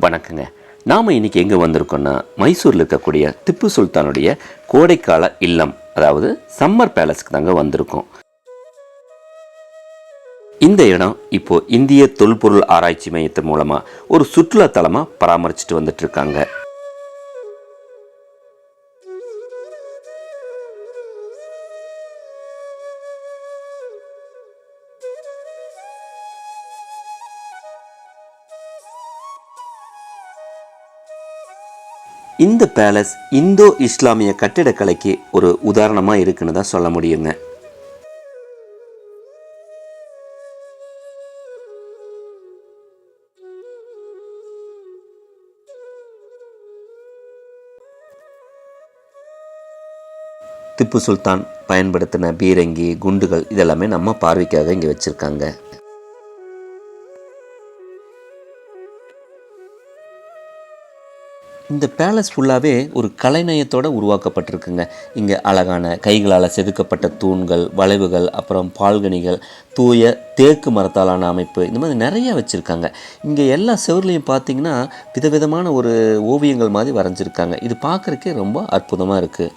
வணக்கங்க. நாம் இன்றைக்கி எங்கே வந்திருக்கோன்னா, மைசூரில் இருக்கக்கூடிய திப்பு சுல்தானுடைய கோடைக்கால இல்லம், அதாவது சம்மர் பேலஸ்க்கு தாங்க வந்திருக்கோம். இந்த இடம் இப்போது இந்திய தொல்பொருள் ஆராய்ச்சி மையத்தின் மூலமாக ஒரு சுற்றுலாத்தலமாக பராமரிச்சுட்டு வந்துட்டுருக்காங்க. இந்த பேலஸ் இந்தோ இஸ்லாமிய கட்டிடக்கலைக்கு ஒரு உதாரணமாக இருக்குன்னு தான் சொல்ல முடியுங்க. திப்பு சுல்தான் பயன்படுத்தின பீரங்கி, குண்டுகள் இதெல்லாமே நம்ம பார்வைக்காக இங்கே வச்சுருக்காங்க. இந்த பேலஸ் ஃபுல்லாகவே ஒரு கலைநயத்தோடு உருவாக்கப்பட்டிருக்குங்க. இங்கே அழகான கைகளால் செதுக்கப்பட்ட தூண்கள், வளைவுகள், அப்புறம் பால்கனிகள், தூய தேக்கு மரத்தாலான அமைப்பு, இந்த மாதிரி நிறைய வச்சுருக்காங்க. இங்கே எல்லா செவர்லேயும் பார்த்திங்கன்னா விதவிதமான ஒரு ஓவியங்கள் மாதிரி வரைஞ்சிருக்காங்க. இது பார்க்குறக்கே ரொம்ப அற்புதமாக இருக்குது.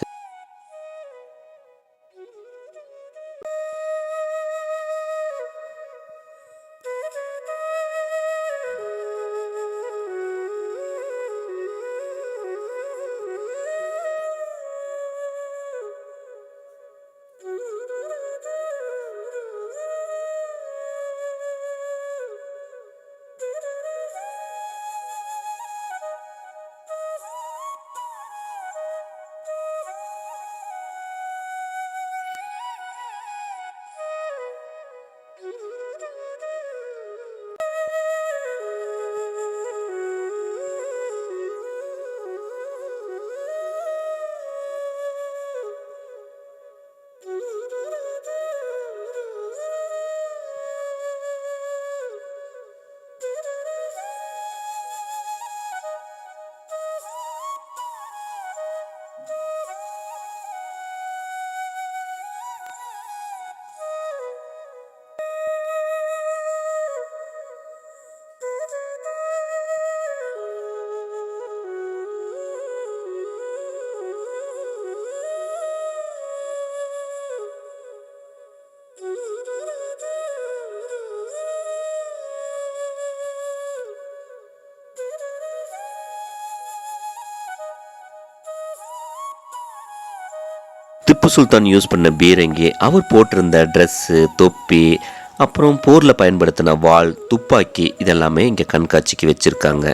திப்பு சுல்தான் யூஸ் பண்ண பீரங்கி, அவர் போட்டிருந்த ட்ரெஸ்ஸு, தொப்பி, அப்புறம் போரில் பயன்படுத்தின வாள், துப்பாக்கி இதெல்லாமே இங்கே கண்காட்சிக்கு வச்சுருக்காங்க.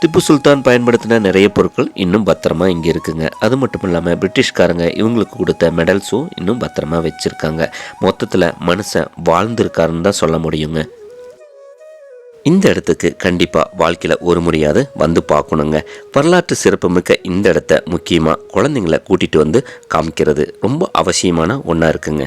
திப்பு சுல்தான் பயன்படுத்தின நிறைய பொருட்கள் இன்னும் பத்திரமா இங்கே இருக்குங்க. அது மட்டும் இல்லாமல் பிரிட்டிஷ்காரங்க இவங்களுக்கு கொடுத்த மெடல்ஸும் இன்னும் பத்திரமா வச்சுருக்காங்க. மொத்தத்தில் மனுஷன் வாழ்ந்திருக்காருன்னு தான் சொல்ல முடியுங்க. இந்த இடத்துக்கு கண்டிப்பாக வாழ்க்கையில் ஒரு முறையாவது வந்து பார்க்கணுங்க. வரலாற்று சிறப்புமிக்க இந்த இடத்த முக்கியமாக குழந்தைங்களை கூட்டிகிட்டு வந்து காமிக்கிறது ரொம்ப அவசியமான ஒன்றா இருக்குங்க.